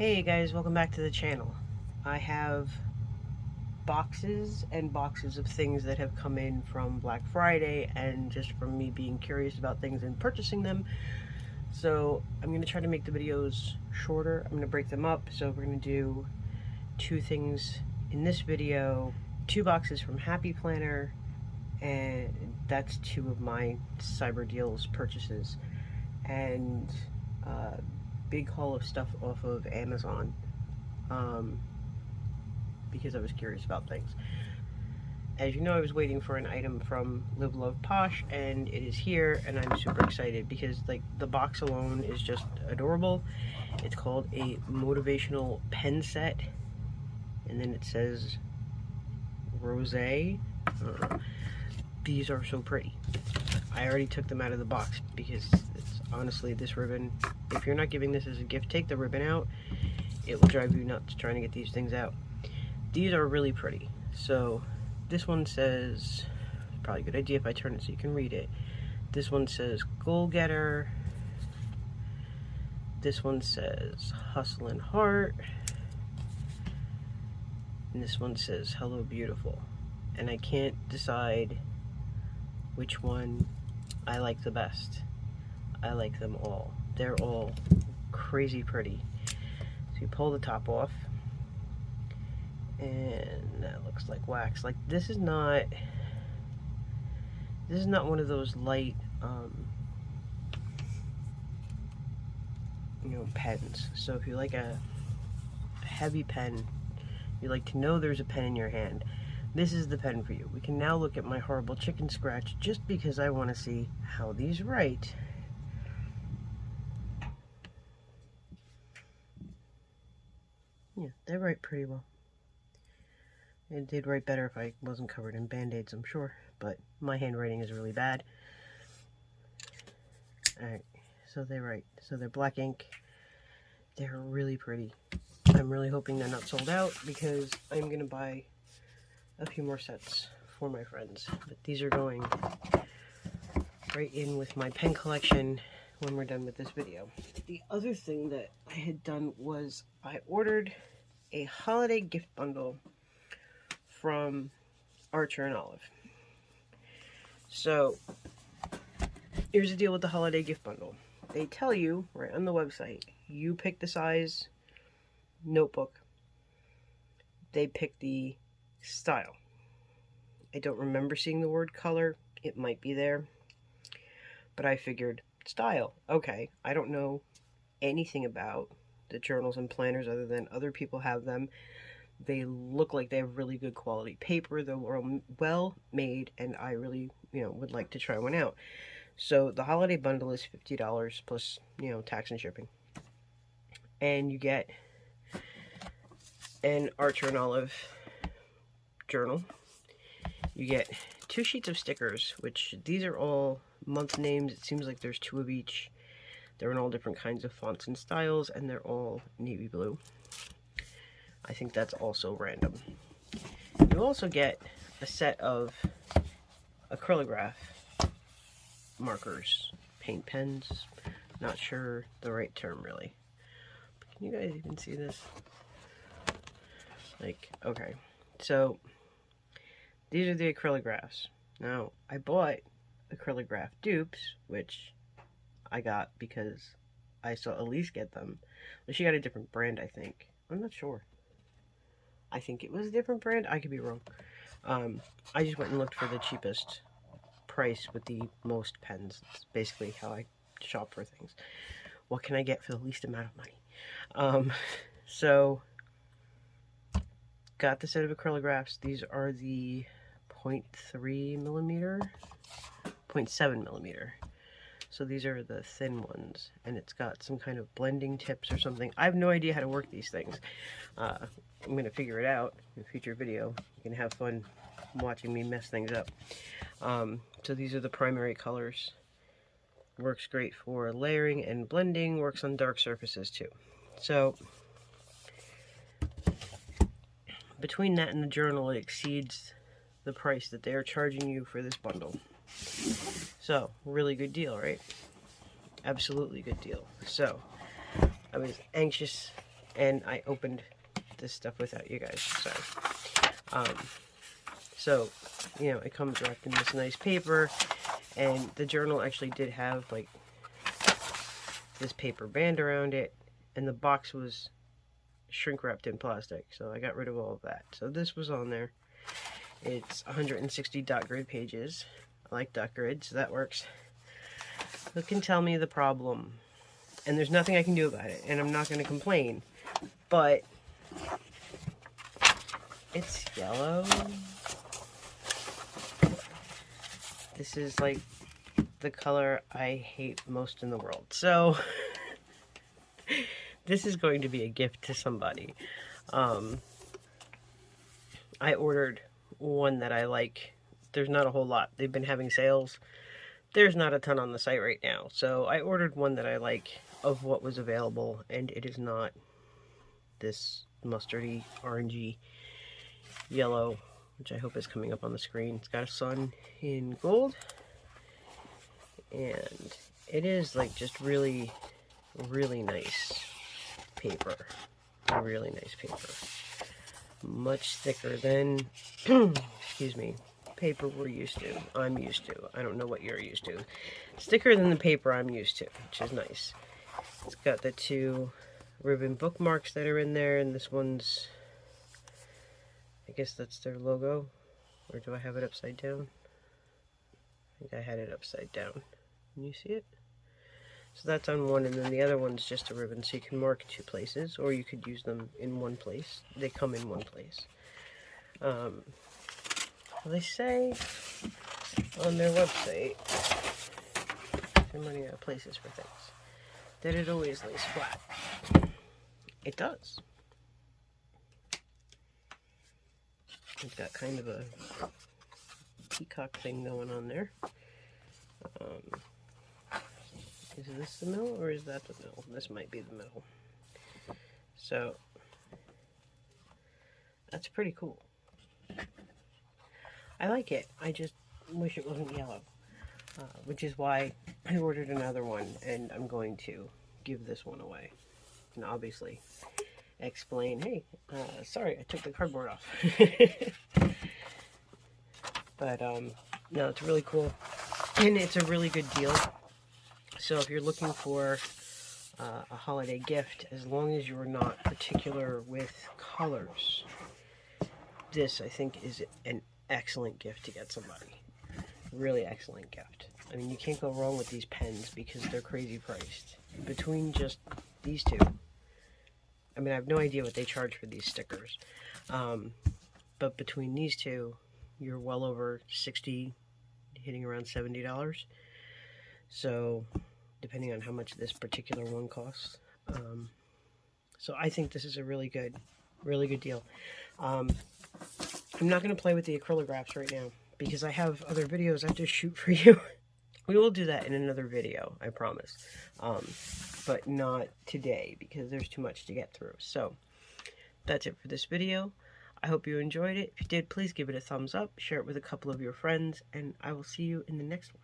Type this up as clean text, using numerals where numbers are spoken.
Hey guys, welcome back to the channel. I have boxes and boxes of things that have come in from Black Friday and just from me being curious about things and purchasing them. So I'm going to try to make the videos shorter. I'm going to break them up. So we're going to do two things in this video. 2 boxes from Happy Planner, and that's 2 of my Cyber Deals purchases. And big haul of stuff off of Amazon because I was curious about things. As you know, I was waiting for an item from Love Posh, and it is here, and I'm super excited because like the box alone is just adorable. It's called a motivational pen set, and then it says Rosé. These are so pretty. I already took them out of the box because it's honestly, this ribbon, if you're not giving this as a gift, take the ribbon out. It will drive you nuts trying to get these things out. These are really pretty. So this one says, probably a good idea if I turn it so you can read it. This one says Goal Getter. This one says Hustle and Heart. And this one says Hello Beautiful. And I can't decide which one I like the best. I like them all. They're all crazy pretty. So you pull the top off, and that looks like wax. Like this is not one of those light pens. So if you like a heavy pen, you like to know there's a pen in your hand, this is the pen for you. We can now look at my horrible chicken scratch just because I want to see how these write. Yeah, they write pretty well. It did write better if I wasn't covered in band-aids, I'm sure, but my handwriting is really bad. Alright, so they write. So they're black ink. They're really pretty. I'm really hoping they're not sold out because I'm going to buy a few more sets for my friends. But these are going right in with my pen collection when we're done with this video. The other thing that I had done was I ordered a holiday gift bundle from Archer and Olive. So here's the deal with the holiday gift bundle. They tell you right on the website, you pick the size notebook, they pick the style. I don't remember seeing the word color. It might be there, but I figured style. Okay, I don't know anything about the journals and planners other than other people have them. They look like they have really good quality paper. They're well made, and I really, would like to try one out. So the holiday bundle is $50 plus, tax and shipping. And you get an Archer and Olive journal. You get 2 sheets of stickers, which these are all month names. It seems like there's 2 of each. They're in all different kinds of fonts and styles, and they're all navy blue. I think that's also random. You also get a set of acrylograph markers, paint pens. Not sure the right term really. But can you guys even see this? Like, okay. So these are the acrylographs. Now, I bought acrylograph dupes, which I got because I saw Elise get them. But she got a different brand, I think. I'm not sure. I think it was a different brand. I could be wrong. I just went and looked for the cheapest price with the most pens. It's basically how I shop for things. What can I get for the least amount of money? So, got the set of acrylographs. These are the 0.3 millimeter, 0.7 millimeter. So these are the thin ones, and it's got some kind of blending tips or something. I have no idea how to work these things. I'm going to figure it out in a future video. You can have fun watching me mess things up. So these are the primary colors. Works great for layering and blending. Works on dark surfaces too. So between that and the journal, it exceeds the price that they are charging you for this bundle. So, really good deal, right? Absolutely good deal. So, I was anxious and I opened this stuff without you guys. So, you know, it comes wrapped in this nice paper, and the journal actually did have like this paper band around it, and the box was shrink wrapped in plastic, so I got rid of all of that. So this was on there. It's 160 dot grid pages. I like dot grid, so that works. Who can tell me the problem? And there's nothing I can do about it, and I'm not going to complain, but it's yellow. This is like the color I hate most in the world. So this is going to be a gift to somebody. I ordered one that I like. There's not a whole lot. They've been having sales. There's not a ton on the site right now. So I ordered one that I like of what was available, and it is not this mustardy, orangey, yellow, which I hope is coming up on the screen. It's got a sun in gold, and it is like just really, really nice paper. Really nice paper. Much thicker than, excuse me, paper we're used to. I'm used to. I don't know what you're used to. It's thicker than the paper I'm used to, which is nice. It's got the 2 ribbon bookmarks that are in there, and this one's, I guess that's their logo. Or do I have it upside down? I think I had it upside down. Can you see it? So that's on one, and then the other one's just a ribbon, so you can mark 2 places, or you could use them in one place. They come in one place. They say on their website, I'm running out of places for things, that it always lays flat. It does. It's got kind of a peacock thing going on there. Is this the middle, or is that the middle? This might be the middle. So, that's pretty cool. I like it. I just wish it wasn't yellow. Which is why I ordered another one, and I'm going to give this one away. And obviously explain, hey, sorry, I took the cardboard off. But, no, it's really cool. And it's a really good deal. So if you're looking for a holiday gift, as long as you're not particular with colors, this, I think, is an excellent gift to get somebody. Really excellent gift. I mean, you can't go wrong with these pens because they're crazy priced. Between just these 2, I mean, I have no idea what they charge for these stickers. But between these 2, you're well over $60, hitting around $70. So, depending on how much this particular one costs. So I think this is a really good deal. I'm not going to play with the acrylographs right now because I have other videos I have to shoot for you. We will do that in another video, I promise. But not today because there's too much to get through. So that's it for this video. I hope you enjoyed it. If you did, please give it a thumbs up, share it with a couple of your friends, and I will see you in the next one.